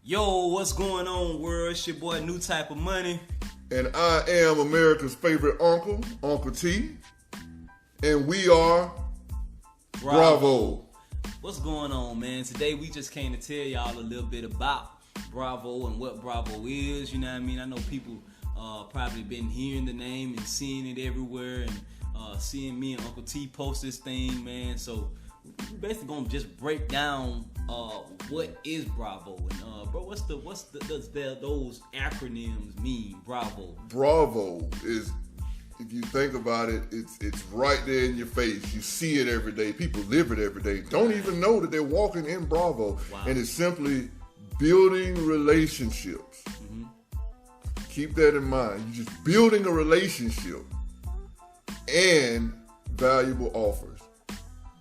Yo, what's going on, world? It's your boy, New Type of Money. And I am America's favorite uncle, Uncle T. And we are B.R.A.V.O. What's going on, man? Today we just came to tell y'all a little bit about B.R.A.V.O and what B.R.A.V.O is. You know what I mean? I know people probably been hearing the name and seeing it everywhere, and seeing me and Uncle T post this thing, man. So we're basically gonna just break down what is B.R.A.V.O and bro, what's does those acronyms mean? B.R.A.V.O. B.R.A.V.O is, if you think about it, it's right there in your face. You see it every day. People live it every day. Don't even know that they're walking in B.R.A.V.O. Wow. And it's simply building relationships. Mm-hmm. Keep that in mind. You're just building a relationship and valuable offers.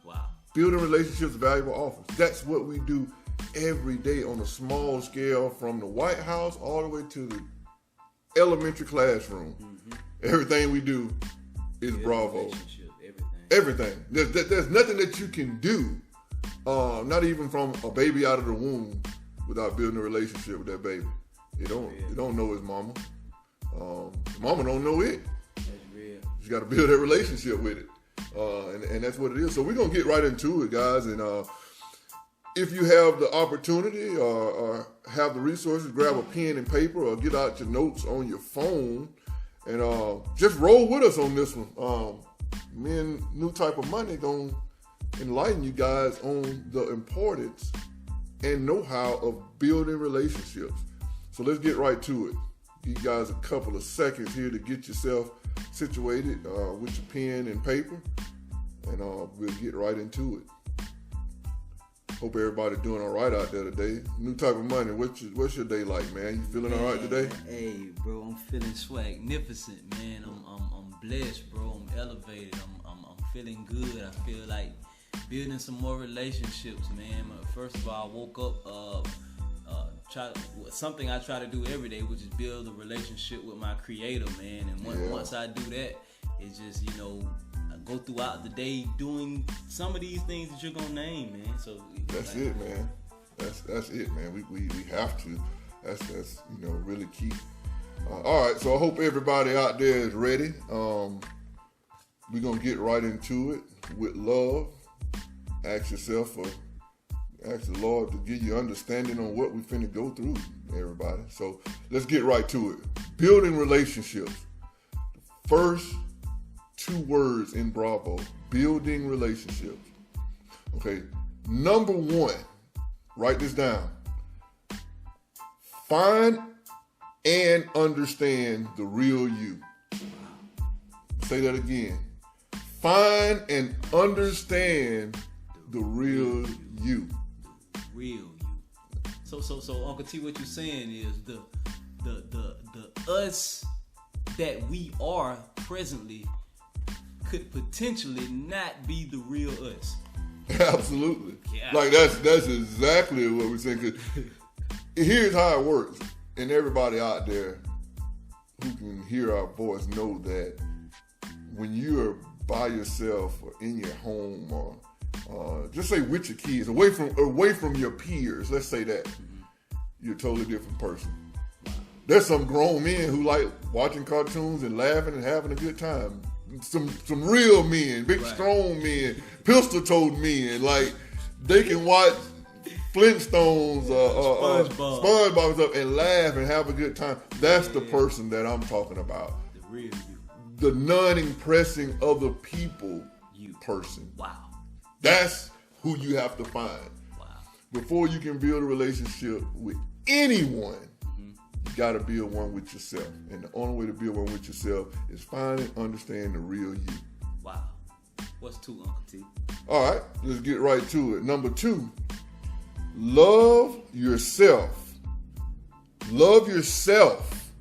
Wow. Building relationships, valuable offers. That's what we do every day on a small scale, from the White House all the way to the elementary classroom. Mm-hmm. Everything we do is B.R.A.V.O. Everything. There's nothing that you can do, not even from a baby out of the womb, without building a relationship with that baby. It don't know his mama. Mama don't know it. That's real. You got to build that relationship with it, and that's what it is. So we're gonna get right into it, guys. And if you have the opportunity or have the resources, grab a pen and paper or get out your notes on your phone and just roll with us on this one. Me and New Type of Money gonna enlighten you guys on the importance and know-how of building relationships. So let's get right to it. Give you guys a couple of seconds here to get yourself situated with your pen and paper, and we'll get right into it. Hope everybody doing all right out there today. New Type of Money, what's your day like, man? You feeling all right today? Hey, bro, I'm feeling swagnificent, man. I'm blessed, bro. I'm elevated. I'm feeling good. I feel like building some more relationships, man. First of all, I woke up, something I try to do every day, which is build a relationship with my Creator, man. And once I do that, it's just, I go throughout the day doing some of these things that you're gonna name, man. So that's it, man. That's it, man. We have to. That's really key. All right, so I hope everybody out there is ready. We're gonna get right into it with love. Ask the Lord to give you understanding on what we finna go through, everybody. So let's get right to it. Building relationships. The first two words in B.R.A.V.O. Building relationships. Okay, number one, write this down. Find and understand the real you. Say that again. Find and understand the real you. Real you. So Uncle T, what you're saying is the us that we are presently could potentially not be the real us. Absolutely. Yeah. Like that's exactly what we're saying. 'Cause here's how it works, and everybody out there who can hear our voice know that when you're by yourself or in your home or just say with your kids, away from your peers, let's say that, you're a totally different person. There's some grown men who like watching cartoons and laughing and having a good time. Some real men, big strong men, pistol-toed men, like they can watch Flintstones, SpongeBob and stuff and laugh and have a good time. That's the person that I'm talking about. The real you. The non-impressing other people person. Wow. That's who you have to find. Wow. Before you can build a relationship with anyone, you got to build one with yourself. And the only way to build one with yourself is find and understand the real you. Wow. What's two, Uncle T? All right, let's get right to it. Number two, love yourself. Love yourself.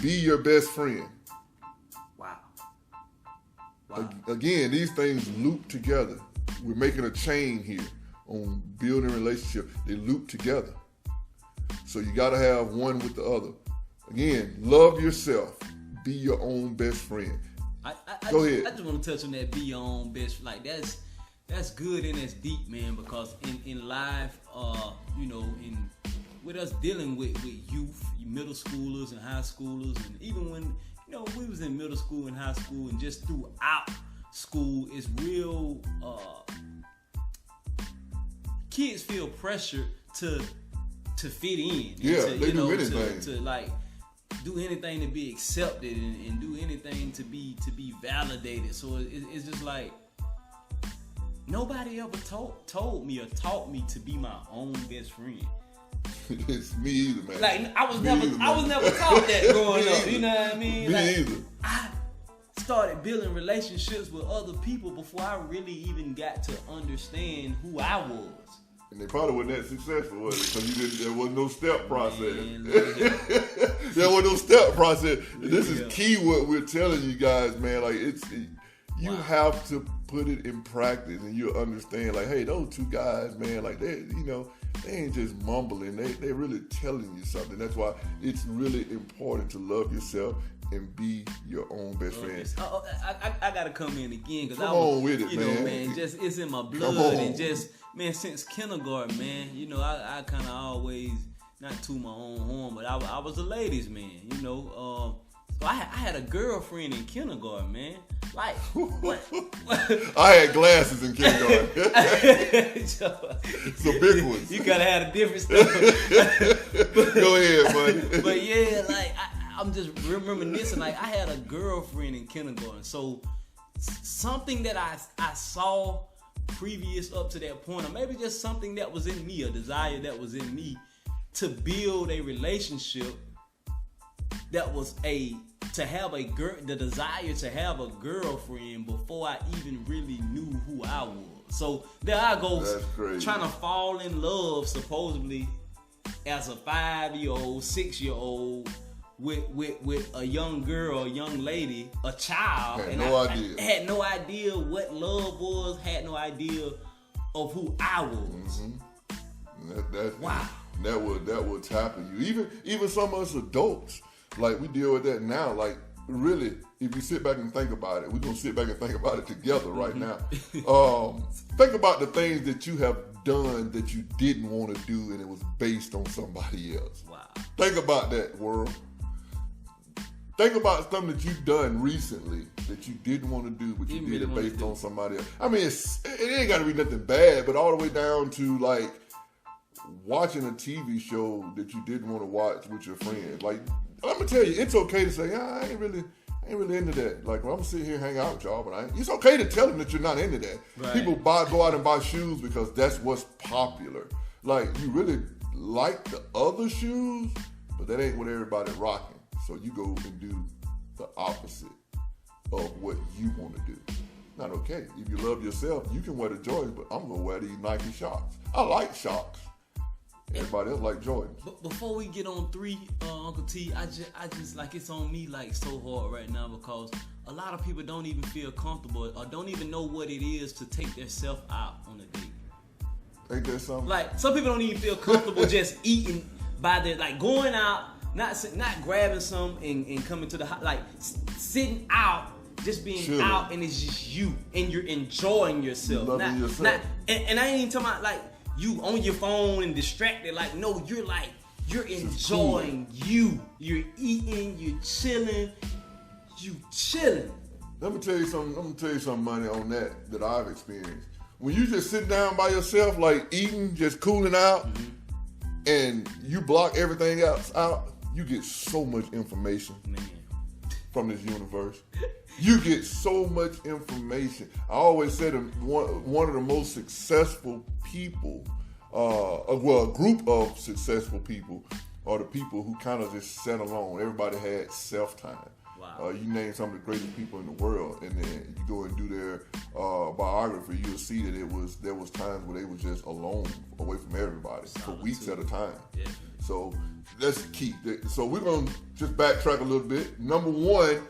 Be your best friend. Wow. Again, these things loop together. We're making a chain here on building relationships. They loop together. So you got to have one with the other. Again, love yourself. Be your own best friend. Go ahead. I just want to touch on that. Be your own best. Like that's good and that's deep, man. Because in life, in with us dealing with youth, middle schoolers and high schoolers, and even when we was in middle school and high school, and just throughout school, it's real. Kids feel pressure to fit in. Yeah, to, they do anything to like do anything to be accepted and do anything to be validated. So it's just like nobody ever told me or taught me to be my own best friend. It's me either, man. Like I was never taught that growing up. You know what I mean? Me either. I started building relationships with other people before I really even got to understand who I was. And they probably wasn't that successful, was it? Because there was no step process. Man, there was no step process. This is key what we're telling you guys, man. Like you have to put it in practice, and you'll understand. Like, hey, those two guys, man, like they ain't just mumbling. They're really telling you something. That's why it's really important to love yourself and be your own best friend. I gotta come in again because come on with it, man. Just it's in my blood, and just man, since kindergarten, man. I kind of always not to my own horn, but I was a ladies' man. So I had a girlfriend in kindergarten, man. Like what? I had glasses in kindergarten. Some big ones. You gotta have a different stuff. Go ahead, buddy. But yeah, like I'm just reminiscing. Like I had a girlfriend in kindergarten, so something that I saw previous up to that point, or maybe just something that was in me, a desire that was in me to build a relationship that was the desire to have a girlfriend before I even really knew who I was. So there I go, trying to fall in love supposedly as a 5-year-old, 6-year-old with a young girl, a young lady, a child. I had no idea what love was, had no idea of who I was. Mm-hmm. Wow. That will tap you. Even some of us adults, like we deal with that now. Like really, if you sit back and think about it, we're gonna sit back and think about it together right now. Think about the things that you have done that you didn't want to do, and it was based on somebody else. Wow. Think about that, world. Think about something that you've done recently that you didn't want to do, but you did it based on somebody else. I mean, it ain't got to be nothing bad, but all the way down to like watching a TV show that you didn't want to watch with your friends. Like, let me tell you, it's okay to say, I ain't really into that. Like, well, I'm gonna sit here and hang out with y'all, but it's okay to tell them that you're not into that. Right. People go out and buy shoes because that's what's popular. Like, you really like the other shoes, but that ain't what everybody rocking. So you go and do the opposite of what you want to do. Not okay. If you love yourself, you can wear the Jordans, but I'm gonna wear these Nike Shox. I like Shox. Everybody else like Jordans. But before we get on 3, Uncle T, I just like it's on me like so hard right now because a lot of people don't even feel comfortable or don't even know what it is to take their self out on a date. Ain't that something? Like some people don't even feel comfortable just eating by their like going out. Not grabbing some and coming to the house, like sitting out, just being Chilling. out, and it's just you, and you're enjoying yourself. Loving yourself. And I ain't even talking about like you on your phone and distracted. Like no, you're enjoying you. You're eating, you're chilling, Let me tell you something, money on that I've experienced. When you just sit down by yourself, like eating, just cooling out, and you block everything else out. You get so much information from this universe. You get so much information. I always said one of the most successful people, a group of successful people, are the people who kind of just sat alone. Everybody had self-time. Wow. You name some of the greatest people in the world, and then you go and do their biography. You'll see that there was times where they were just alone, away from everybody, for weeks at a time. Yeah. So that's the key. So we're gonna just backtrack a little bit. Number 1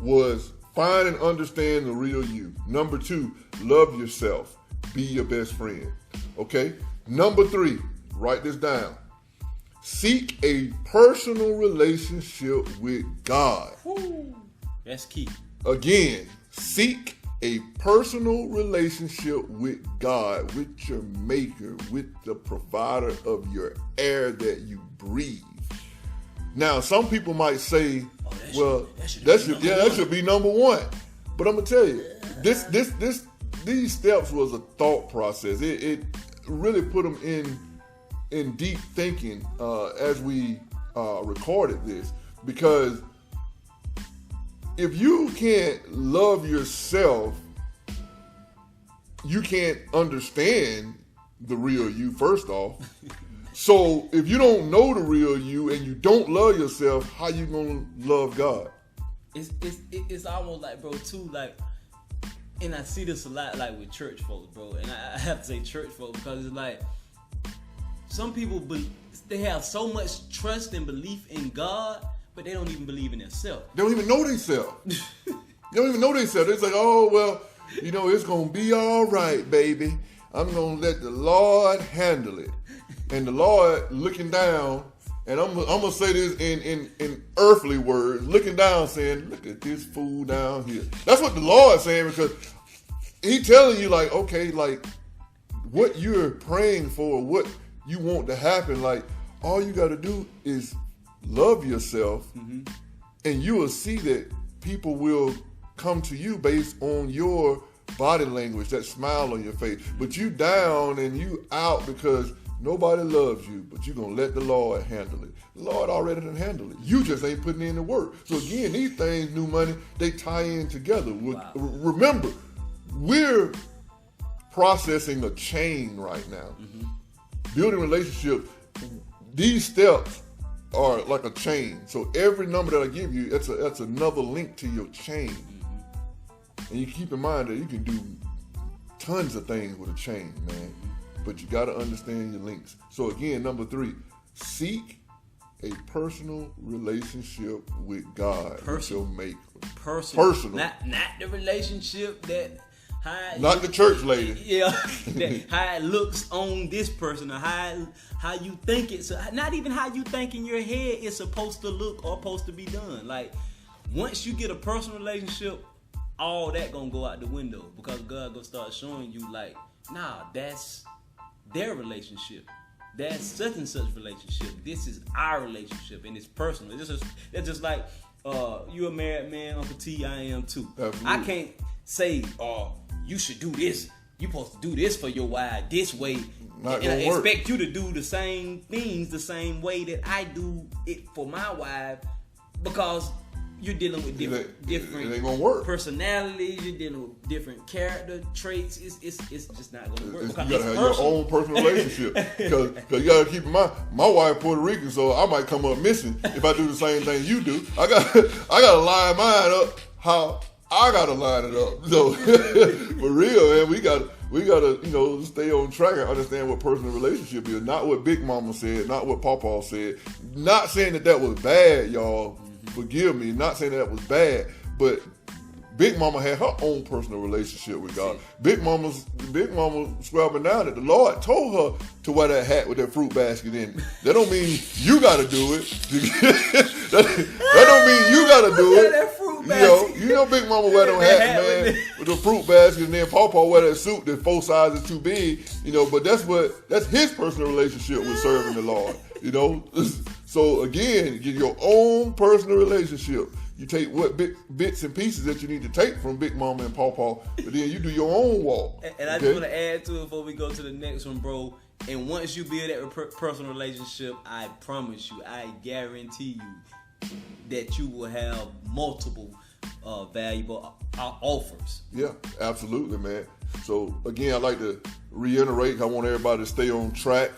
was find and understand the real you. Number 2, love yourself. Be your best friend. Okay. Number 3, write this down. Seek a personal relationship with God. Woo. That's key. Again, seek a personal relationship with God, with your maker, with the provider of your air that you breathe. Now, some people might say, that should be number one. But I'm gonna tell you, these steps was a thought process. It really put them in deep thinking as we recorded this, because if you can't love yourself, you can't understand the real you, first off. So if you don't know the real you and you don't love yourself, how you gonna love God? It's almost like, bro, too, like, and I see this a lot, like, with church folks, bro. And I have to say church folks because it's like, some people, they have so much trust and belief in God, but they don't even believe in themselves. They don't even know themselves. They don't even know themselves. They're like, oh, well, it's going to be all right, baby. I'm going to let the Lord handle it. And the Lord looking down, and I'm going to say this in earthly words, looking down saying, look at this fool down here. That's what the Lord's saying, because he telling you, like, okay, like, what you're praying for, what you want to happen, like, all you got to do is love yourself, and you will see that people will come to you based on your body language, that smile on your face. But you down and you out because nobody loves you, but you're going to let the Lord handle it. The Lord already done handled it. You just ain't putting in the work. So again, these things, New Money, they tie in together. Wow. Remember, we're processing a chain right now. Building relationships, these steps are like a chain. So every number that I give you, that's another link to your chain. And you keep in mind that you can do tons of things with a chain, man. But you got to understand your links. So again, number 3, seek a personal relationship with God, with your maker. Personal. Not the relationship that... Not the church lady. Yeah, how it looks on this person, or how you think it. So not even how you think in your head it's supposed to look or supposed to be done. Like, once you get a personal relationship, all that gonna go out the window, because God gonna start showing you, like, nah, that's their relationship. That's such and such relationship. This is our relationship, and it's personal. That's just like you a married man, Uncle T, I am too. Absolutely. I can't say, you should do this. You supposed to do this for your wife this way. And I expect you to do the same things the same way that I do it for my wife, because you're dealing with different personalities. You're dealing with different character traits. It's just not going to work. You got to have your own personal relationship, because you got to keep in mind, my wife Puerto Rican, so I might come up missing if I do the same thing you do. I got to line mine up how I gotta line it up. So for real, man, we gotta stay on track and understand what personal relationship is. Not what Big Mama said, not what Pawpaw said. Not saying that was bad, y'all. Forgive me. Not saying that was bad, but Big Mama had her own personal relationship with God. Big Mama swabbing down that the Lord told her to wear that hat with that fruit basket in it. That don't mean you gotta do it. that don't mean you gotta do it. You know Big Mama wear them hat, man, with the fruit basket, and then Pawpaw wear that suit that's 4 sizes too big, but that's his personal relationship with serving the Lord, So again, get your own personal relationship. You take what bits and pieces that you need to take from Big Mama and Pawpaw, but then you do your own walk. And I just want to add to it before we go to the next one, bro. And once you build that personal relationship, I promise you, I guarantee you that you will have multiple valuable offers. Yeah, absolutely, man. So again, I'd like to reiterate, I want everybody to stay on track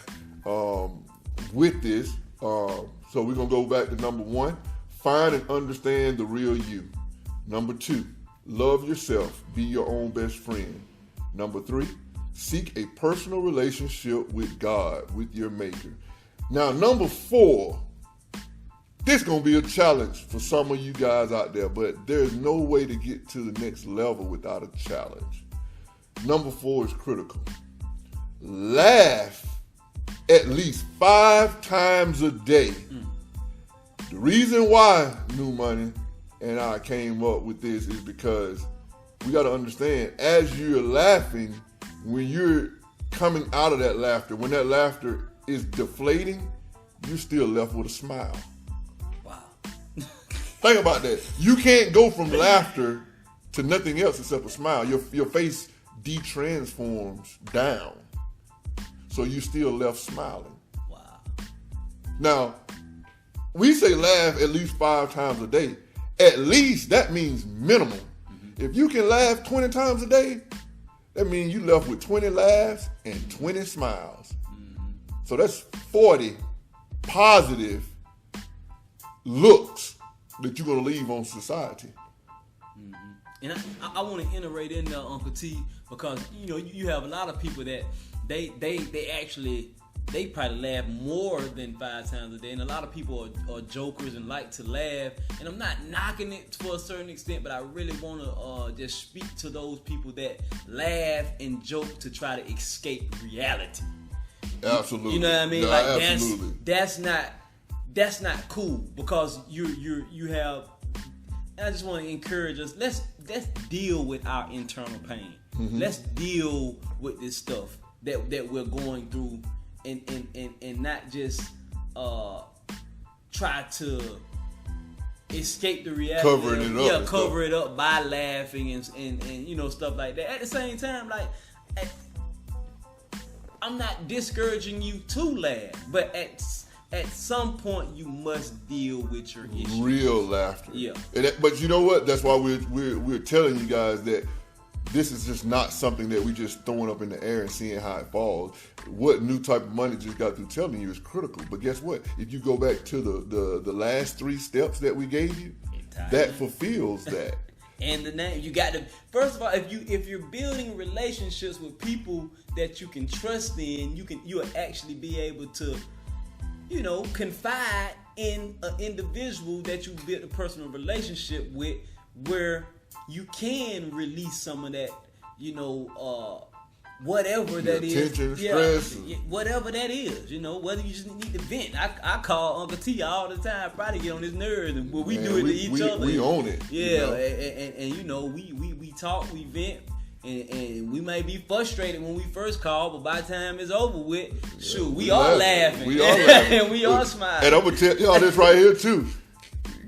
with this. So we're going to go back to number 1. Find and understand the real you. Number 2, love yourself. Be your own best friend. Number 3, seek a personal relationship with God, with your maker. Now, number 4, this is going to be a challenge for some of you guys out there, but there's no way to get to the next level without a challenge. Number 4 is critical. Laugh at least 5 times a day. The reason why, New Money, and I came up with this is because we got to understand, as you're laughing, when you're coming out of that laughter, when that laughter is deflating, you're still left with a smile. Wow. Think about that. You can't go from laughter to nothing else except a smile. Your face de-transforms down. So you still left smiling. Wow. Now, we say laugh at least 5 times a day. At least, that means minimum. Mm-hmm. If you can laugh 20 times a day, that means you left with 20 laughs and 20 smiles. Mm-hmm. So that's 40 positive looks that you're going to leave on society. Mm-hmm. And I want to iterate in there, Uncle T, because you have a lot of people that they actually probably laugh more than 5 times a day, and a lot of people are jokers and like to laugh. And I'm not knocking it to a certain extent, but I really want to just speak to those people that laugh and joke to try to escape reality. Absolutely. You know what I mean? No, like absolutely. that's not cool, because you have. I just want to encourage us. Let's deal with our internal pain. Mm-hmm. Let's deal with this stuff that we're going through, and not just try to escape the reality. Cover it up by laughing and stuff like that. At the same time, like, I'm not discouraging you to laugh, but at some point you must deal with your issue. Real laughter. Yeah. But you know what? That's why we're telling you guys that this is just not something that we just throwing up in the air and seeing how it falls. What New Type of Money just got through telling you is critical. But guess what? If you go back to the last 3 steps that we gave you, that fulfills that. And the name, you got to, first of all, if you're building relationships with people that you can trust in, you'll actually be able to, confide in an individual that you built a personal relationship with, where you can release some of that, whatever that is. Tension, stress. Whatever that is, whether you just need to vent. I call Uncle T all the time, probably get on his nerves, and we do it to each other. We own it. Yeah, and we talk, we vent. And we may be frustrated when we first call, but by the time it's over with, we are laughing. We are laughing. And we are smiling. And I'm gonna tell y'all this right here too.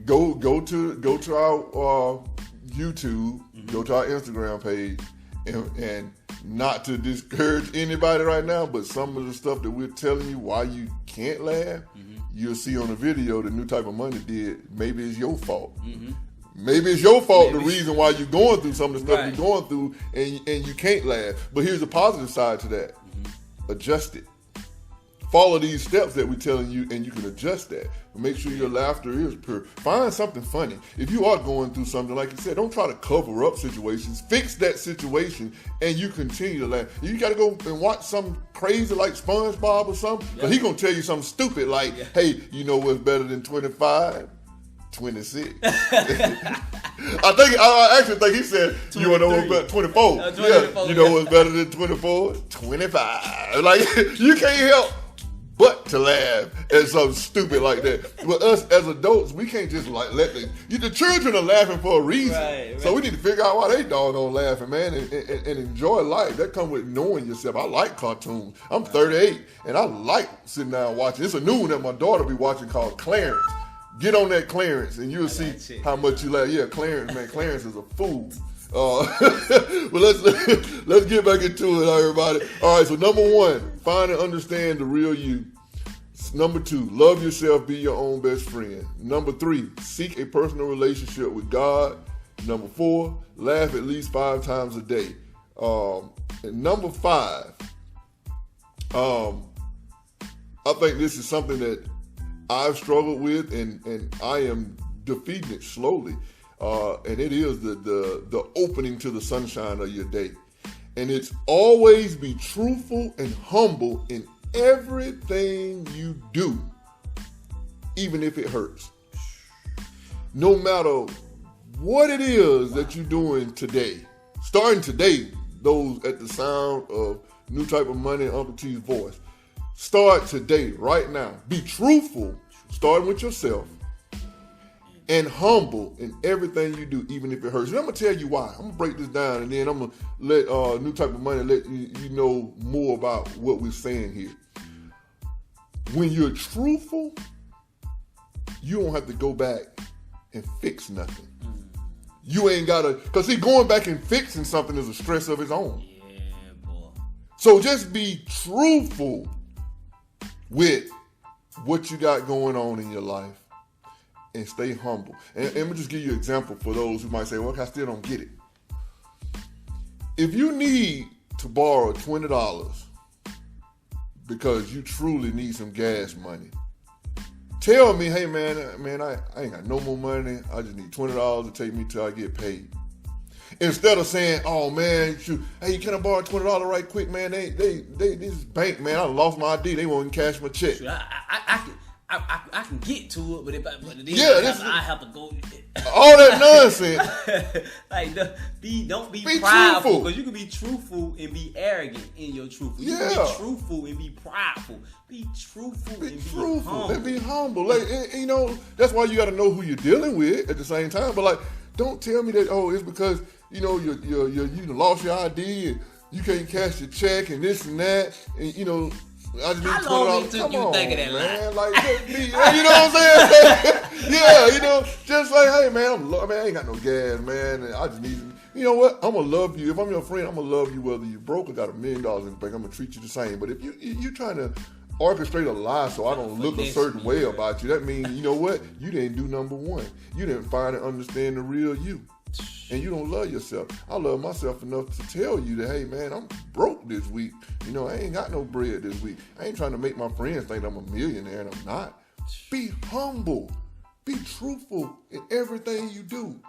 Go to our YouTube, go to our Instagram page, and not to discourage anybody right now, but some of the stuff that we're telling you why you can't laugh, you'll see on the video the New Type of Money did. Maybe it's your fault. Mm-hmm. Maybe it's your fault, the reason why you're going through some of the stuff you're going through, and you can't laugh. But here's the positive side to that. Mm-hmm. Adjust it. Follow these steps that we're telling you, and you can adjust that. But make sure your laughter is pure. Find something funny. If you are going through something, like you said, don't try to cover up situations. Fix that situation, and you continue to laugh. You got to go and watch something crazy like SpongeBob or something, because he's going to tell you something stupid like, hey, you know what's better than 25? 26. I actually think he said, 23. You want to know what's better? 24. 24. Yeah, you know what's better than 24? 25. Like, you can't help but to laugh at something stupid like that. But us as adults, we can't just like let the children are laughing for a reason. Right. So we need to figure out why they doggone laughing, man, and enjoy life. That comes with knowing yourself. I like cartoons. I'm 38, and I like sitting down watching. It's a new one that my daughter be watching called Clarence. Get on that Clarence, and you'll see how much you laugh. Yeah, Clarence, man. Clarence is a fool. But let's get back into it, everybody. All right, so number 1, find and understand the real you. Number 2, love yourself, be your own best friend. Number 3, seek a personal relationship with God. Number 4, laugh at least 5 times a day. And number 5, I think this is something that I've struggled with, and I am defeating it slowly. And it is the opening to the sunshine of your day. And it's always be truthful and humble in everything you do, even if it hurts. No matter what it is that you're doing today, starting today, those at the sound of New Type of Money and Uncle T's voice, start today, right now. Be truthful, starting with yourself, and humble in everything you do, even if it hurts. And I'm gonna tell you why. I'm gonna break this down, and then I'm gonna let New Type of Money let you know more about what we're saying here. When you're truthful, you don't have to go back and fix nothing. You ain't gotta, cause see, going back and fixing something is a stress of its own. Yeah, boy. So just be truthful with what you got going on in your life and stay humble. And let me just give you an example for those who might say, well, I still don't get it. If you need to borrow $20 because you truly need some gas money, tell me, hey man, I ain't got no more money. I just need $20 to take me till I get paid. Instead of saying, oh man, hey, can I borrow $20 right quick, man? They this bank, man, I lost my ID. They won't cash my check. I can get to it, but I have to go. All that nonsense. Like, don't be prideful, because you can be truthful and be arrogant in your truth. You can be truthful and be prideful. Be truthful and be humble. And be humble. Like, you know, that's why you got to know who you're dealing with at the same time. But like, don't tell me that, oh, it's because you know you lost your ID and you can't cash your check and this and that, and you know. I just need $20. Come on, man. Like, you know what I'm saying? Yeah, you know, just like, hey, man, I ain't got no gas, man. And I just need, you know what? I'm gonna love you. If I'm your friend, I'm gonna love you whether you're broke or got $1 million in the bank. I'm gonna treat you the same. But if you trying to orchestrate a lie so I don't look a certain way about you, that means, you know what? You didn't do number one. You didn't find and understand the real you. And you don't love yourself. I love myself enough to tell you that, hey, man, I'm broke this week. You know, I ain't got no bread this week. I ain't trying to make my friends think I'm a millionaire, and I'm not. Be humble. Be truthful in everything you do.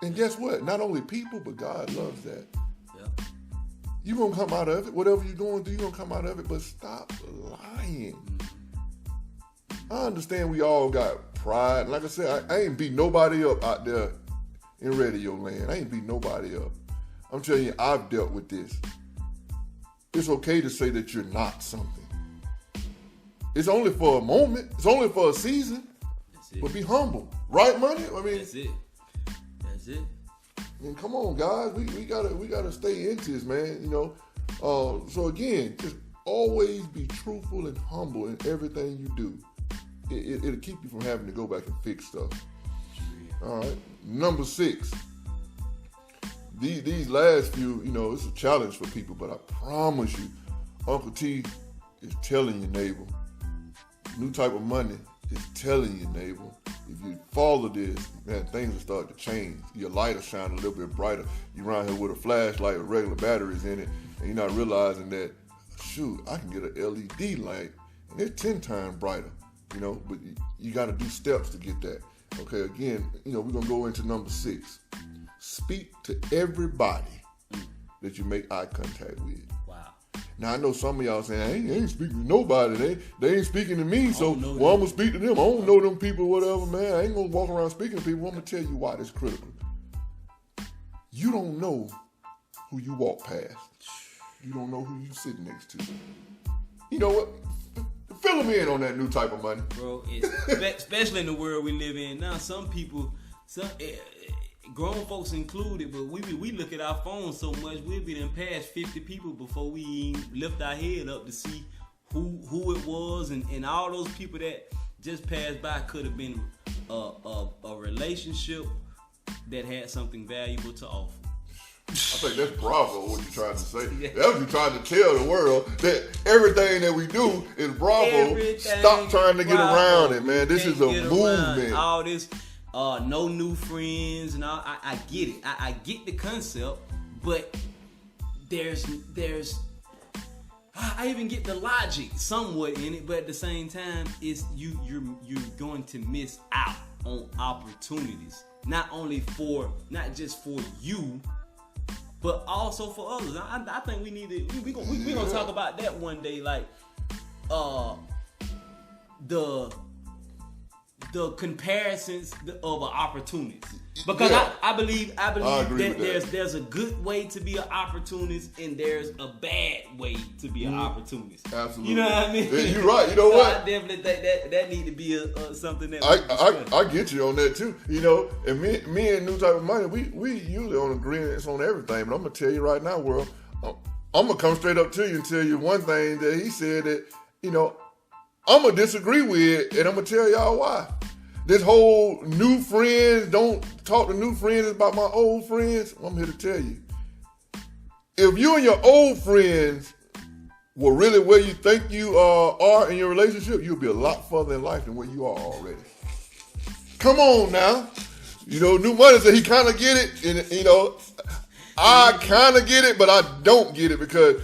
And guess what? Not only people, but God loves that. Yeah. You're going to come out of it. Whatever you're going through, you're going to come out of it. But stop lying. I understand we all got pride. Like I said, I ain't beat nobody up out there in radio land. I ain't beat nobody up. I'm telling you, I've dealt with this. It's okay to say that you're not something. It's only for a moment. It's only for a season. That's it. But be humble. Right, money? I mean, that's it. That's it. I mean, come on, guys. We gotta stay into this, man. You know. So again, just always be truthful and humble in everything you do. It'll keep you from having to go back and fix stuff. All right. Number 6. These last few, you know, it's a challenge for people, but I promise you, Uncle T is telling your neighbor. New Type of Money is telling your neighbor. If you follow this, man, things will start to change. Your light will shine a little bit brighter. You're around here with a flashlight with regular batteries in it, and you're not realizing that, shoot, I can get an LED light, and it's 10 times brighter, you know, but you got to do steps to get that. Okay, again, you know, we're going to go into number 6. Speak to everybody that you make eye contact with. Wow. Now, I know some of y'all saying, I ain't speaking to nobody. They ain't speaking to me, so I'm going to speak to them. I don't know them people, whatever, man. I ain't going to walk around speaking to people. I'm going to tell you why this is critical. You don't know who you walk past. You don't know who you sit next to. You know what? Fill them in on that New Type of Money. Bro, especially in the world we live in now, some people, grown folks included, but we look at our phones so much, we'll be done past 50 people before we even lift our head up to see who it was, and all those people that just passed by could have been a relationship that had something valuable to offer. I think that's Bravo, what you're trying to say. Yeah. That's what you're trying to tell the world, that everything that we do is Bravo. Everything Stop trying to get around it, man. This is a movement. All this, no new friends, and all. I get it. I get the concept, but there's I even get the logic somewhat in it, but at the same time, it's you're going to miss out on opportunities. Not just for you, but also for others. I think we need to. We're gonna talk about that one day. Like, the the comparisons of an opportunist. Because I believe that there's a good way to be an opportunist and there's a bad way to be an opportunist. Absolutely. You know what I mean? Yeah, you're right. You know what? I definitely think that need to be something that I get you on that too. You know, and me and New Type of Money, we usually on agreements on everything. But I'm gonna tell you right now, world, I'm gonna come straight up to you and tell you one thing that he said that, you know, I'm gonna disagree with, and I'm gonna tell y'all why. This whole new friends, don't talk to new friends about my old friends. I'm here to tell you. If you and your old friends were really where you think you are in your relationship, you'll be a lot further in life than where you are already. Come on now. You know, New Money said he kind of get it. And, you know, I kind of get it, but I don't get it because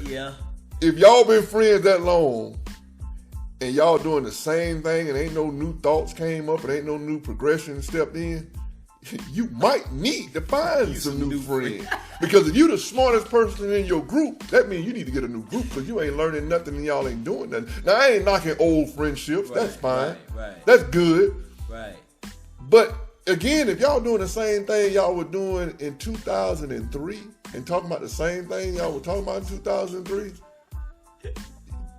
if y'all been friends that long, and y'all doing the same thing and ain't no new thoughts came up and ain't no new progression stepped in, you might need to find some new friends. Because if you the smartest person in your group, that means you need to get a new group because you ain't learning nothing and y'all ain't doing nothing. Now, I ain't knocking old friendships. Right, that's fine. Right. That's good. Right. But, again, if y'all doing the same thing y'all were doing in 2003 and talking about the same thing y'all were talking about in 2003,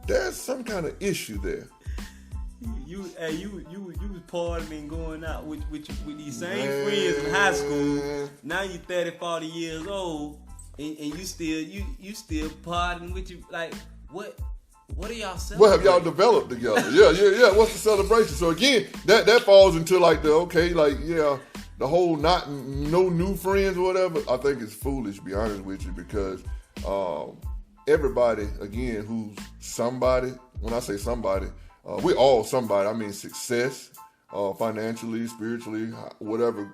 there's some kind of issue there. You was partying going out with these same friends in high school. Now you 30, 40 years old, and you still partying with you. Like, what are y'all celebrating? What have y'all developed together? Yeah. What's the celebration? So again, that falls into like the whole no new friends or whatever. I think it's foolish, to be honest with you, because everybody, again, who's somebody, when I say somebody, we all somebody. I mean success, financially, spiritually, whatever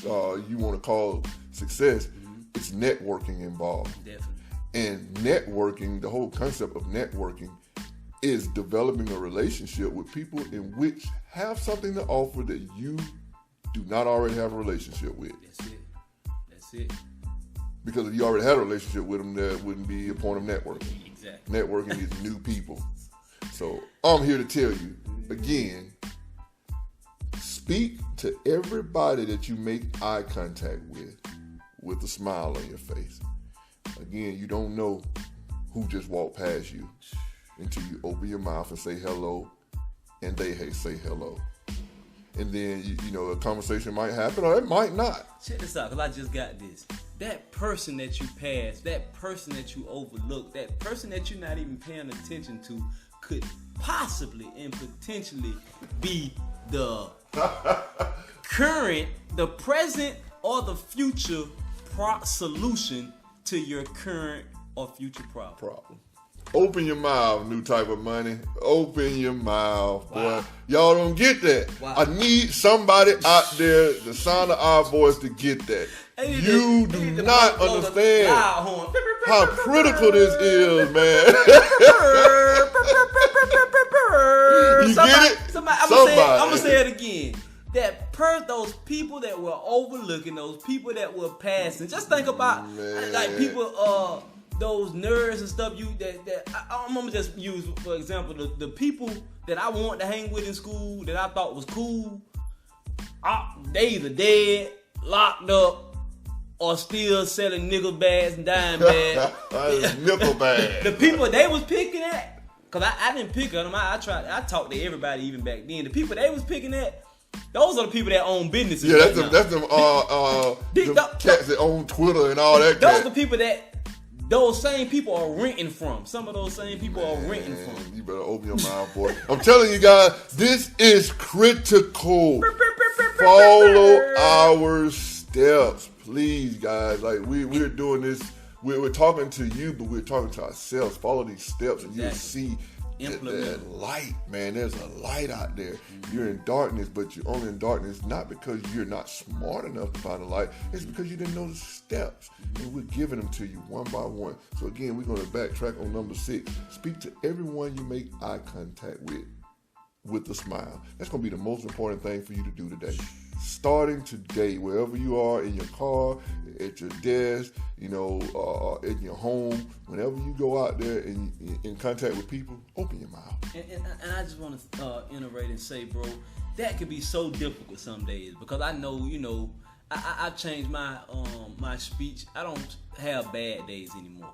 you want to call success. It's networking involved. Definitely. And networking, the whole concept of networking is developing a relationship with people in which have something to offer that you do not already have a relationship with. That's it. Because if you already had a relationship with them, there wouldn't be a point of networking. Exactly. Networking is new people. So I'm here to tell you, again, speak to everybody that you make eye contact with a smile on your face. Again, you don't know who just walked past you until you open your mouth and say hello, and they say hello. And then, you know, a conversation might happen or it might not. Check this out, because I just got this. That person that you passed, that person that you overlooked, that person that you're not even paying attention to could possibly and potentially be the the present or the future solution to your current or future problem. Open your mouth, New Type of Money. Open your mouth, boy. Wow. Y'all don't get that. Wow. I need somebody out there, the sound of our voice, to get that. You do not understand how critical this is, man. You get it? I'm going to say it again. Those people that were overlooking, those people that were passing. Just think about like people, those nerds and stuff. I'm gonna just use for example the people that I want to hang with in school that I thought was cool. They either dead, locked up, or still selling nickel bags and dime bags. Nickel bags. The people they was picking at, cause I didn't pick on them. I talked to everybody even back then. The people they was picking at, those are the people that own businesses. Yeah, that's them cats that own Twitter and all that. Those are the people that those same people are renting from. Some of those same people are renting from. You better open your mouth, boy. I'm telling you guys, this is critical. Follow our steps, please, guys. Like we're doing this. We're talking to you, but we're talking to ourselves. Follow these steps, and you'll see that light, man. There's a light out there. You're in darkness, but you're only in darkness not because you're not smart enough to find a light. It's because you didn't know the steps, and we're giving them to you one by one. So again, we're going to backtrack on number 6. Speak to everyone you make eye contact with. with a smile. That's going to be the most important thing for you to do today. Starting today, wherever you are, in your car, at your desk, in your home, whenever you go out there and in contact with people, open your mouth. And I just want to iterate and say, bro, that could be so difficult some days because I know, I've changed my my speech. I don't have bad days anymore.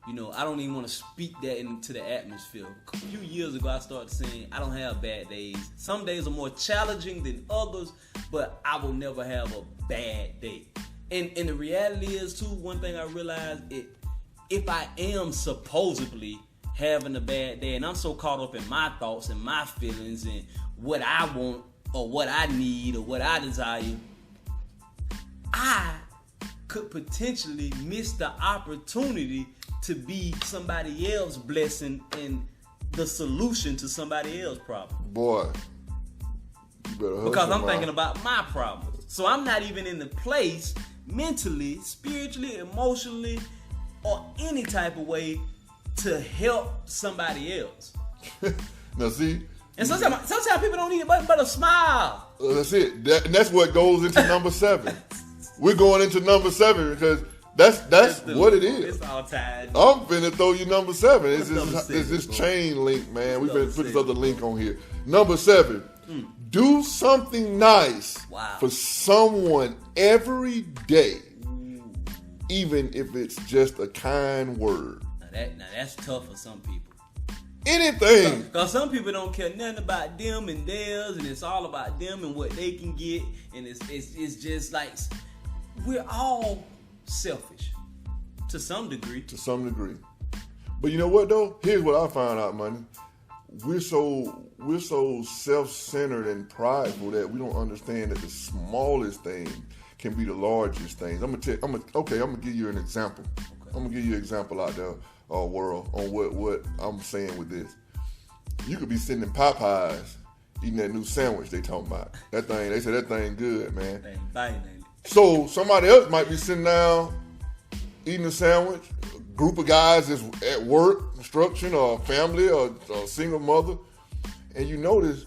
I don't even want to speak that into the atmosphere. A few years ago, I started saying I don't have bad days. Some days are more challenging than others, but I will never have a bad day. And the reality is, too, one thing I realized, if I am supposedly having a bad day, and I'm so caught up in my thoughts and my feelings and what I want or what I need or what I desire, I could potentially miss the opportunity to be somebody else's blessing and the solution to somebody else's problem. Boy, you better hustle, because I'm thinking about my problems. So I'm not even in the place mentally, spiritually, emotionally, or any type of way to help somebody else. Now see, and sometimes people don't need but a smile. That's it. And that's what goes into number 7. We're going into number 7 because that's what it is. It's all tied. I'm finna throw you number 7. It's Six, this chain link, man. We finna put this other link on here. Number 7. Do something nice for someone every day, even if it's just a kind word. Now that's tough for some people. Anything. Because some people don't care nothing about them and theirs, and it's all about them and what they can get, and it's just like we're all selfish to some degree. To some degree. But you know what though? Here's what I found out, money. We're so self-centered and prideful that we don't understand that the smallest thing can be the largest things. I'm gonna give you an example. Okay. I'm gonna give you an example out there, world, on what I'm saying with this. You could be sitting in Popeyes eating that new sandwich they talking about. That thing, they say that thing good, man. So somebody else might be sitting down eating a sandwich. A group of guys is at work, construction, or family, or a single mother, and you notice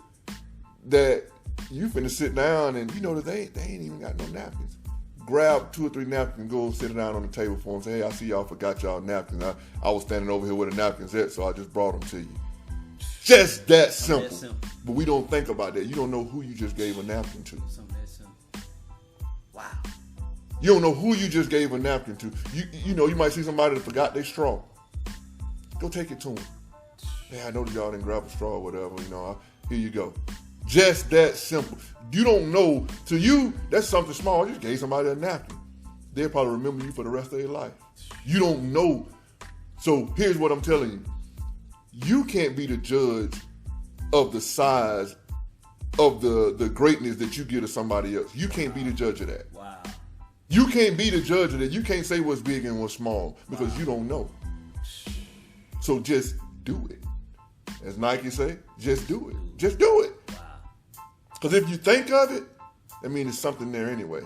that you finna sit down and you know that they ain't even got no napkins. Grab 2 or 3 napkins and go sit down on the table for them. Say, hey, I see y'all forgot y'all napkins. I was standing over here where the napkins at, so I just brought them to you. Just that simple. But we don't think about that. You don't know who you just gave a napkin to. Something that simple. Wow. You don't know who you just gave a napkin to. You might see somebody that forgot their straw. Go take it to them. Man, I know that y'all didn't grab a straw or whatever. Here you go. Just that simple. You don't know. To you, that's something small. You just gave somebody a napkin. They'll probably remember you for the rest of their life. You don't know. So here's what I'm telling you. You can't be the judge of the size of the greatness that you give to somebody else. You can't be the judge of that. Wow. You can't be the judge of that. You can't say what's big and what's small because you don't know. So just do it. As Nike say, just do it. Just do it. Because if you think of it, that means there's something there anyway.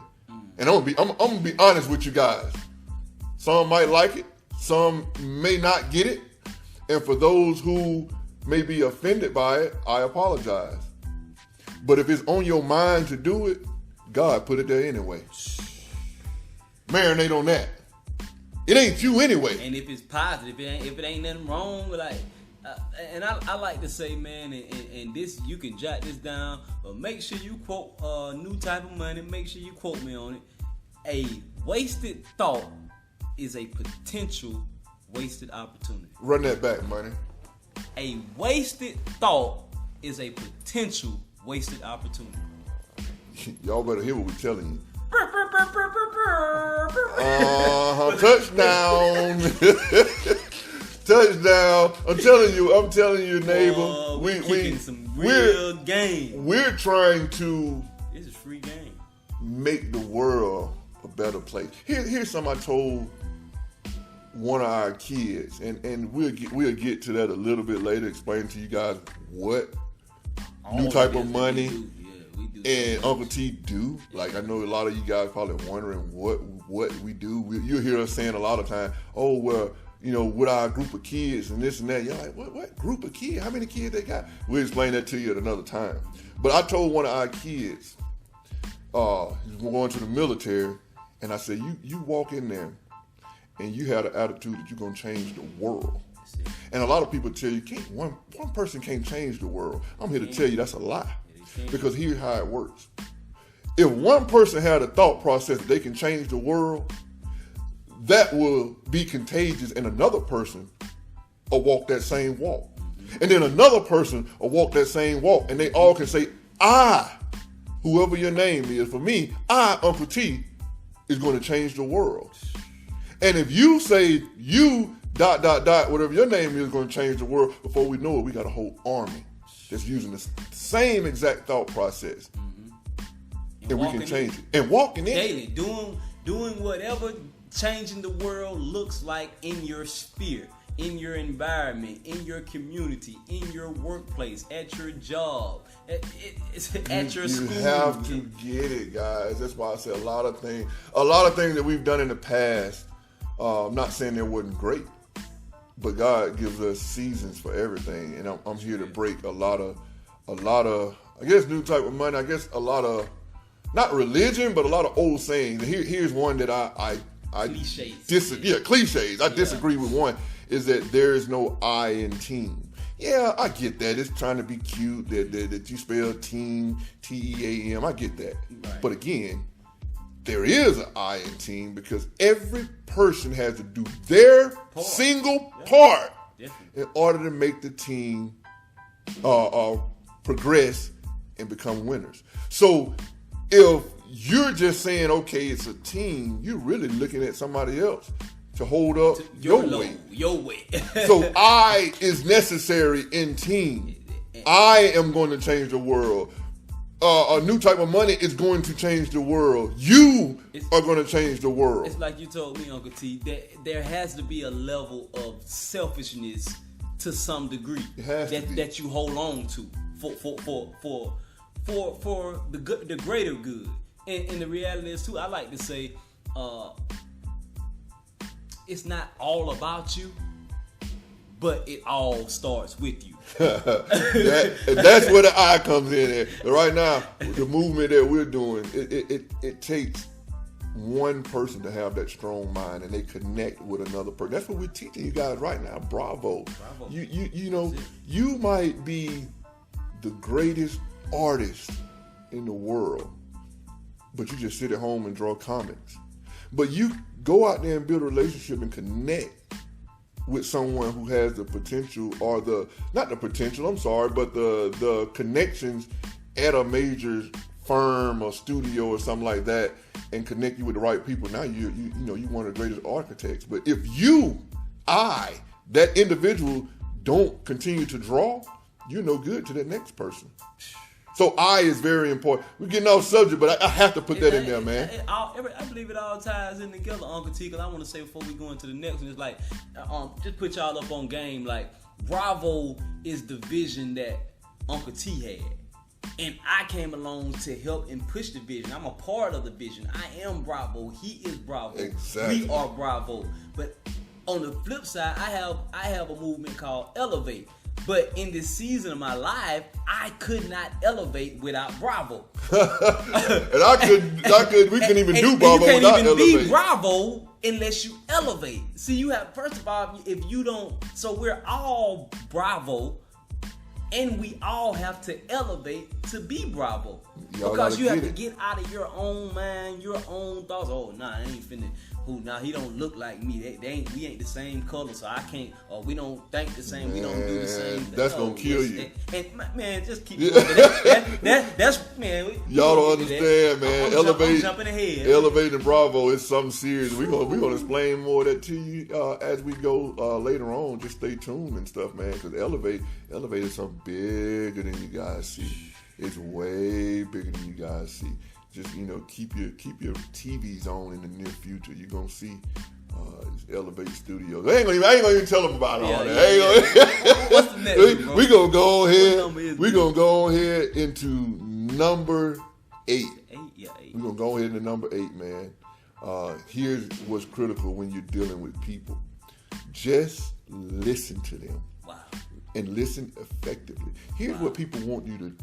And I'm gonna be honest with you guys. Some might like it. Some may not get it. And for those who may be offended by it, I apologize. But if it's on your mind to do it, God put it there anyway. Marinate on that. It ain't you anyway. And if it's positive, if it ain't nothing wrong, and I like to say, man, and this, you can jot this down, but make sure you quote New Type of Money. Make sure you quote me on it. A wasted thought is a potential wasted opportunity. Run that back, money. A wasted thought is a potential wasted opportunity. Y'all better hear what we're telling you. Touchdown. Touchdown. I'm telling you, neighbor. We're kicking some real game. We're trying to. This is free game. Make the world a better place. Here's something I told one of our kids, and we'll get to that a little bit later, explain to you guys what New Type of Money we do and Uncle T do. Like, I know a lot of you guys probably wondering what we do. You'll hear us saying a lot of times, oh, well, with our group of kids and this and that. You're like, what group of kids? How many kids they got? We'll explain that to you at another time. But I told one of our kids, he's going to the military, and I said, you walk in there and you have the attitude that you're going to change the world. And a lot of people tell you, one person can't change the world. I'm here to tell you that's a lie. Because here's how it works. If one person had a thought process that they can change the world, that will be contagious, and another person will walk that same walk. And then another person will walk that same walk, and they all can say, whoever your name is, for me, Uncle T, is going to change the world. And if you say you ... whatever your name is going to change the world, before we know it, we got a whole army that's using the same exact thought process. And we can change it. And walking in daily, doing whatever changing the world looks like in your sphere, in your environment, in your community, in your workplace, at your job, at your school. You have to get it, guys. That's why I say a lot of things that we've done in the past. I'm not saying they wasn't great, but God gives us seasons for everything, and I'm here to break a lot of, I guess, new type of money. I guess a lot of, not religion, but a lot of old sayings. Here's one that I cliches. Cliches. I disagree with one. Is that there is no I in team. Yeah, I get that. It's trying to be cute that you spell team TEAM. I get that. Right. But again, there is an I in team because every person has to do their single part in order to make the team progress and become winners. So if you're just saying, okay, it's a team, you're really looking at somebody else to hold up your weight. So I is necessary in team. I am going to change the world. A new type of money is going to change the world. You are going to change the world. It's like you told me, Uncle T, that there has to be a level of selfishness to some degree that you hold on to for the greater good. And the reality is too, I like to say, it's not all about you, but it all starts with you. That's where the I comes in at. Right now, the movement that we're doing, it takes one person to have that strong mind, and they connect with another person. That's what we're teaching you guys right now. Bravo. You know, you might be the greatest artist in the world, but you just sit at home and draw comics. But you go out there and build a relationship and connect with someone who has the potential, or the connections at a major firm or studio or something like that, and connect you with the right people. Now you're one of the greatest architects. But if that individual, don't continue to draw, you're no good to that next person. So I is very important. We're getting off subject, but I have to put that in there, man. I believe it all ties in together, Uncle T, because I want to say before we go into the next one, it's like, just put y'all up on game, like, B.R.A.V.O is the vision that Uncle T had. And I came along to help and push the vision. I'm a part of the vision. I am B.R.A.V.O. He is B.R.A.V.O. Exactly. We are B.R.A.V.O. But on the flip side, I have a movement called Elevate. But in this season of my life, I could not elevate without B.R.A.V.O. And we couldn't even do B.R.A.V.O. without elevate. You can't even be B.R.A.V.O. unless you elevate. See, you have, first of all, if you don't, so we're all B.R.A.V.O. and we all have to elevate to be B.R.A.V.O. Because you have to get out of your own mind, your own thoughts. Oh, nah, I ain't finna. He don't look like me. We ain't the same color, so I can't. Or we don't think the same. We don't do the same. That's gonna kill you. And man, just keep going. That's man. Y'all don't understand, man. I'm jumping ahead. Elevating B.R.A.V.O. is something serious. We're gonna explain more of that to you as we go later on. Just stay tuned and stuff, man. Because elevate is something bigger than you guys see. It's way bigger than you guys see. Just, keep your TVs on in the near future. You're gonna see Elevate Studios. I ain't gonna even tell them about all that. What's the next one, we gonna go ahead. We're gonna go ahead into number 8. 8. We're gonna go ahead into number 8, man. Here's what's critical when you're dealing with people. just listen to them. Wow. And listen effectively. Here's what people want you to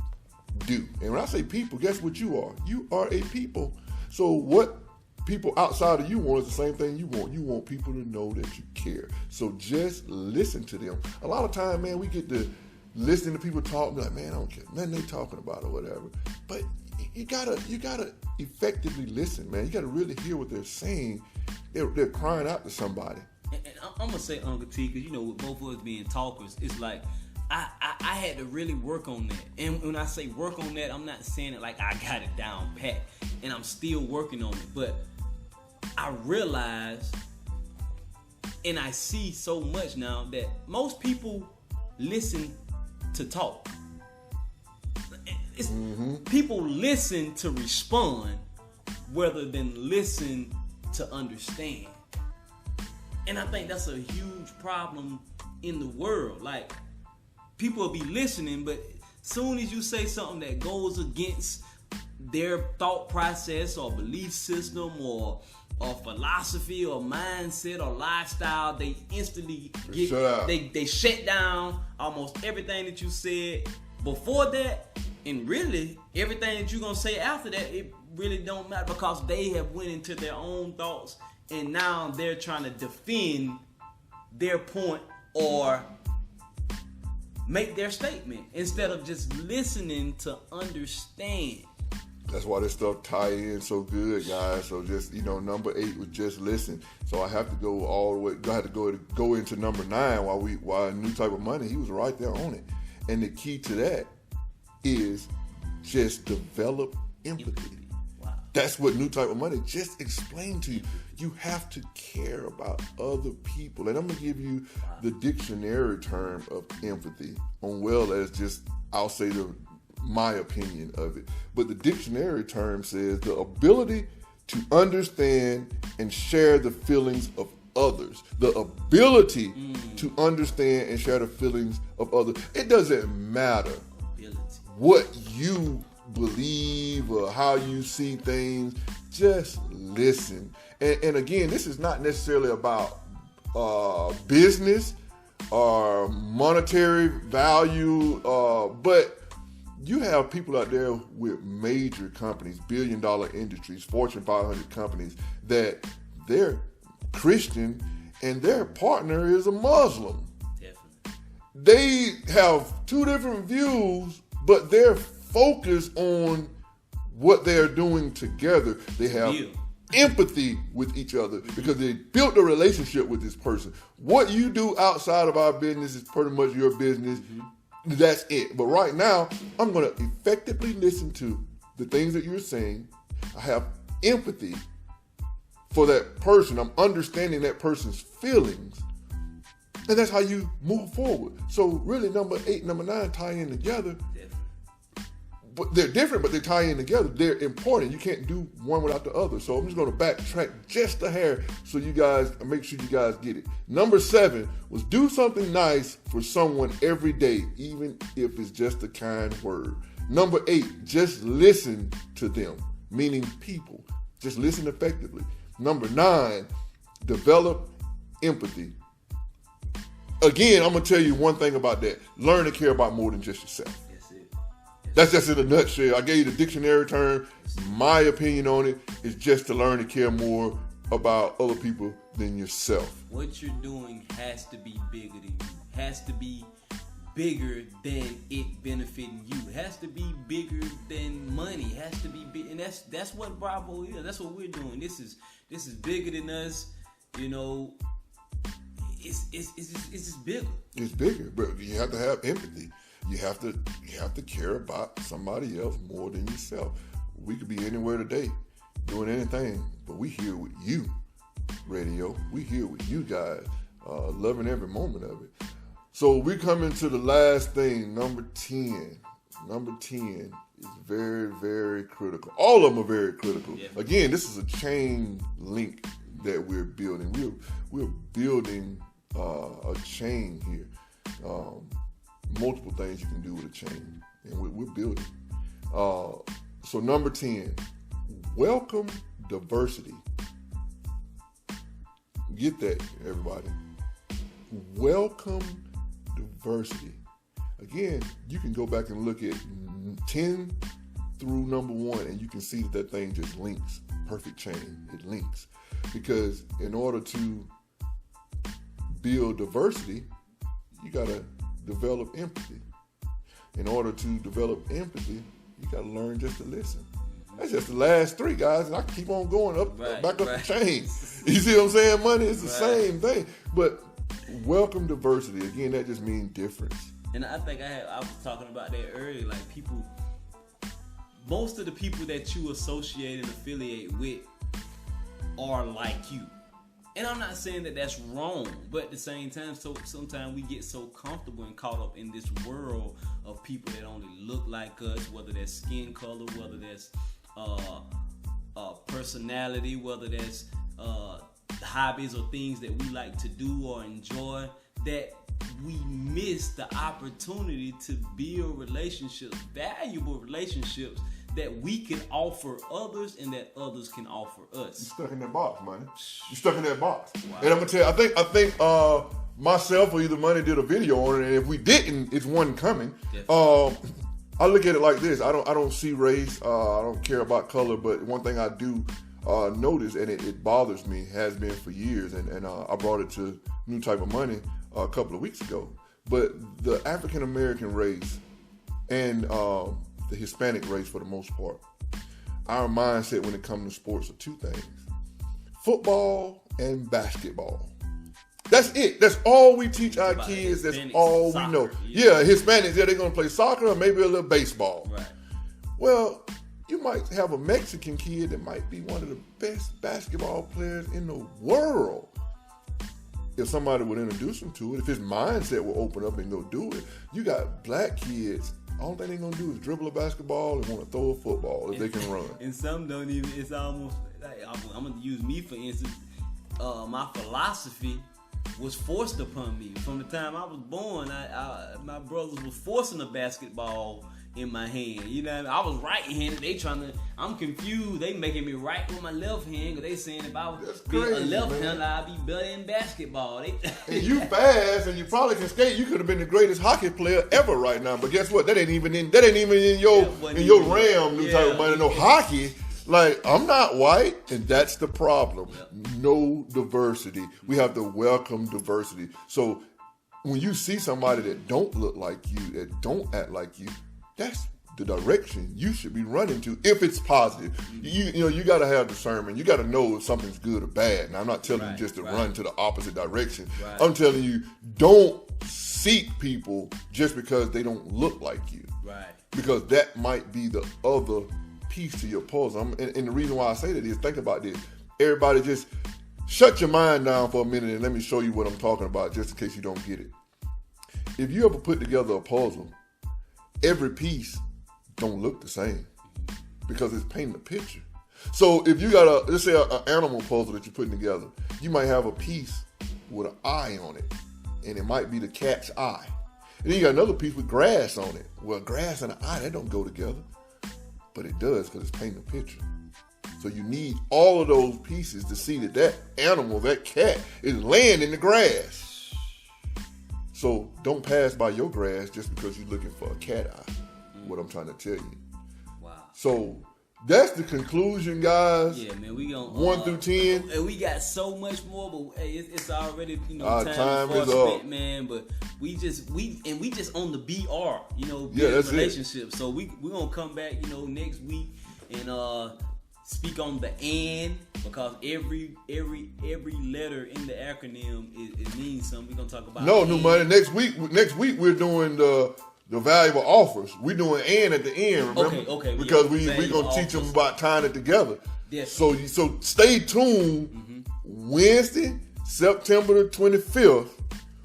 do. And when I say people, guess what you are? You are a people. So what people outside of you want is the same thing you want. You want people to know that you care. So just listen to them. A lot of time, man, we get to listening to people talk, be like, man, I don't care nothing they talking about or whatever. But you gotta effectively listen, man. You gotta really hear what they're saying. They're crying out to somebody. And I'm gonna say, Uncle T, because with both of us being talkers, it's like I had to really work on that. And when I say work on that, I'm not saying it like I got it down pat, and I'm still working on it. But I realize, and I see so much now that most people listen to talk. People listen to respond rather than listen to understand. And I think that's a huge problem in the world. Like, people will be listening, but soon as you say something that goes against their thought process or belief system or philosophy or mindset or lifestyle, they instantly they shut down almost everything that you said before that, and really everything that you're gonna say after that, it really don't matter, because they have went into their own thoughts and now they're trying to defend their point or make their statement instead of just listening to understand. That's why this stuff tie in so good, guys. So just, number 8 was just listen. So I have to go all the way. I had to go into number 9 while New Type of Money. He was right there on it. And the key to that is just develop empathy. Wow. That's what New Type of Money just explained to you. You have to care about other people. And I'm going to give you the dictionary term of empathy, on well as just, I'll say my opinion of it. But the dictionary term says the ability to understand and share the feelings of others. The ability to understand and share the feelings of others. It doesn't matter what you believe or how you see things. Just listen. And again, this is not necessarily about business or monetary value, but you have people out there with major companies, billion-dollar industries, Fortune 500 companies, that they're Christian and their partner is a Muslim. Definitely. They have two different views, but they're focused on what they're doing together. They have empathy with each other because they built a relationship with this person. What you do outside of our business is pretty much your business. That's it. But right now, I'm going to effectively listen to the things that you're saying. I have empathy for that person. I'm understanding that person's feelings. And that's how you move forward. So really, number 8, number 9 tie in together. But they're different, but they tie in together. They're important. You can't do one without the other. So I'm just going to backtrack just a hair so you guys, make sure you guys get it. Number 7 was do something nice for someone every day, even if it's just a kind word. Number 8, just listen to them, meaning people. Just listen effectively. Number 9, develop empathy. Again, I'm going to tell you one thing about that. Learn to care about more than just yourself. That's just in a nutshell. I gave you the dictionary term. My opinion on it is just to learn to care more about other people than yourself. What you're doing has to be bigger than you. Has to be bigger than it benefiting you. Has to be bigger than money. Has to be big, and that's what B.R.A.V.O is. That's what we're doing. This is bigger than us. It's just bigger. It's bigger, but you have to have empathy. You have to care about somebody else more than yourself. We could be anywhere today doing anything, but we here with you, radio. We here with you guys, loving every moment of it. So we come into the last thing, number 10. Number 10 is very, very critical. All of them are very critical. Yeah. Again, this is a chain link that we're building. We're building a chain here. Multiple things you can do with a chain, and we're building. So number 10, welcome diversity. Get that, everybody. welcome diversity. Again, you can go back and look at 10 through number 1, and you can see that thing just links. Perfect chain. It links. Because in order to build diversity, you got to develop empathy. In order to develop empathy, you got to learn just to listen. That's just the last 3, guys, and I can keep on going back up the chain. You see what I'm saying? Money is the same thing. But welcome diversity. Again, that just means difference. And I think I was talking about that earlier. Like people, most of the people that you associate and affiliate with are like you. And I'm not saying that that's wrong, but at the same time, so sometimes we get so comfortable and caught up in this world of people that only look like us, whether that's skin color, whether that's personality, whether that's hobbies or things that we like to do or enjoy, that we miss the opportunity to build relationships, valuable relationships that we can offer others and that others can offer us. You're stuck in that box, man. You're stuck in that box. Wow. And I'm gonna tell you, I think myself or either Money did a video on it, and if we didn't, it's one coming. I look at it like this. I don't see race. I don't care about color, but one thing I do notice, and it bothers me, has been for years, and I brought it to New Type of Money a couple of weeks ago. But the African American race and the Hispanic race, for the most part, our mindset when it comes to sports are 2 things: football and basketball. That's it. That's all we teach our kids. That's all we know. Yeah, Hispanics, they're going to play soccer or maybe a little baseball. Right. Well, you might have a Mexican kid that might be one of the best basketball players in the world. If somebody would introduce him to it, if his mindset will open up and go do it. You got black kids, all thing they're going to do is dribble a basketball and want to throw a football if they can run. And some don't even, it's almost, like, I'm going to use me for instance. My philosophy was forced upon me. From the time I was born, my brothers was forcing a basketball in my hand. You know, I was right-handed. They I'm confused. They making me right with my left hand because they saying if I was a left-hander, I'd be better in basketball. And you fast and you probably can skate. You could have been the greatest hockey player ever right now. But guess what? That ain't even in your realm. New Type of Money. No hockey. Like, I'm not white, and that's the problem. Yep. No diversity. We have to welcome diversity. So when you see somebody that don't look like you, that don't act like you, that's the direction you should be running to if it's positive. Mm-hmm. You got to have discernment. You got to know if something's good or bad. Now, I'm not telling you just to run to the opposite direction. Right. I'm telling you, don't seek people just because they don't look like you. Right. Because that might be the other piece to your puzzle. And the reason why I say that is, think about this. Everybody just shut your mind down for a minute and let me show you what I'm talking about, just in case you don't get it. If you ever put together a puzzle, every piece don't look the same because it's painting a picture. So if you got let's say an animal puzzle that you're putting together, you might have a piece with an eye on it, and it might be the cat's eye. And then you got another piece with grass on it. Well, grass and an eye, that don't go together. But it does because it's painting a picture. So you need all of those pieces to see that animal, that cat, is laying in the grass. So don't pass by your grass just because you're looking for a cat eye. What I'm trying to tell you. Wow. So that's the conclusion, guys. Yeah, man. We gonna 1 through 10. And we got so much more, but hey, it's already time is spent, man. But we just on the B.R. Relationship. So we gonna come back, next week and speak on the and, because every letter in the acronym it means something. We're gonna talk about New Money. Next week we're doing the valuable offers. We're doing and at the end, remember? Okay. Because we're gonna teach them about tying it together. Yes. So stay tuned. Mm-hmm. Wednesday, September the 25th,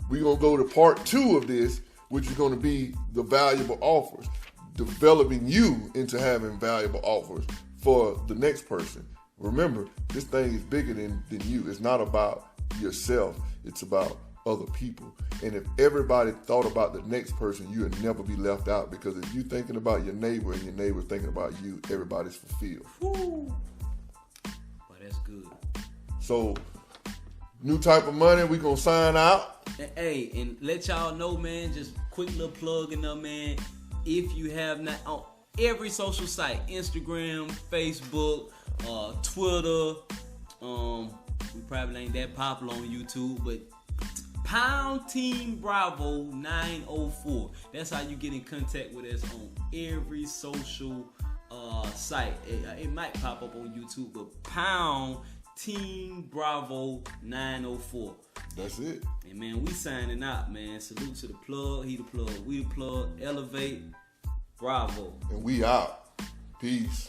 we're gonna go to part 2 of this, which is gonna be the valuable offers, developing you into having valuable offers for the next person. Remember, this thing is bigger than you. It's not about yourself. It's about other people. And if everybody thought about the next person, you would never be left out, because if you're thinking about your neighbor and your neighbor's thinking about you, everybody's fulfilled. Woo. Well, that's good. So new type of money. We gonna sign out. Hey, and let y'all know, man, just quick little plug in there, man. If you have not, on every social site, Instagram, Facebook, Twitter, we probably ain't that popular on YouTube, but Pound Team Bravo 904. That's how you get in contact with us on every social site. It might pop up on YouTube, but Pound Team Bravo 904. That's it. And man, we signing out, man. Salute to the plug. He the plug. We the plug. Elevate. Bravo. And we out. Peace.